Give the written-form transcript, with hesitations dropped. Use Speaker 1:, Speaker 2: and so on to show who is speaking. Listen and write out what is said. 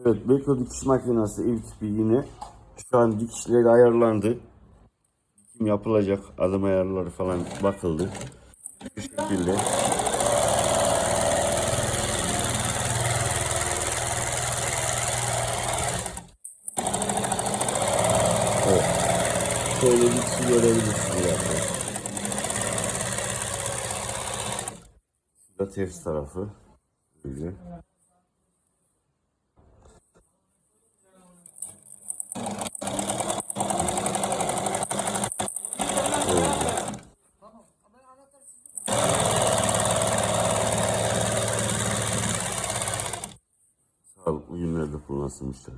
Speaker 1: Evet, Beko dikiş makinesi ev tipi yine. Şu an dikişleri ayarlandı. Dikim yapılacak. Adım ayarları falan bakıldı. Bu şekilde. Evet. Şöyle dikişi görebilirsiniz arkadaşlar. Bu da ters tarafı. Böyle. Böyle. Sağlıklı günlerde kullansın müşteri.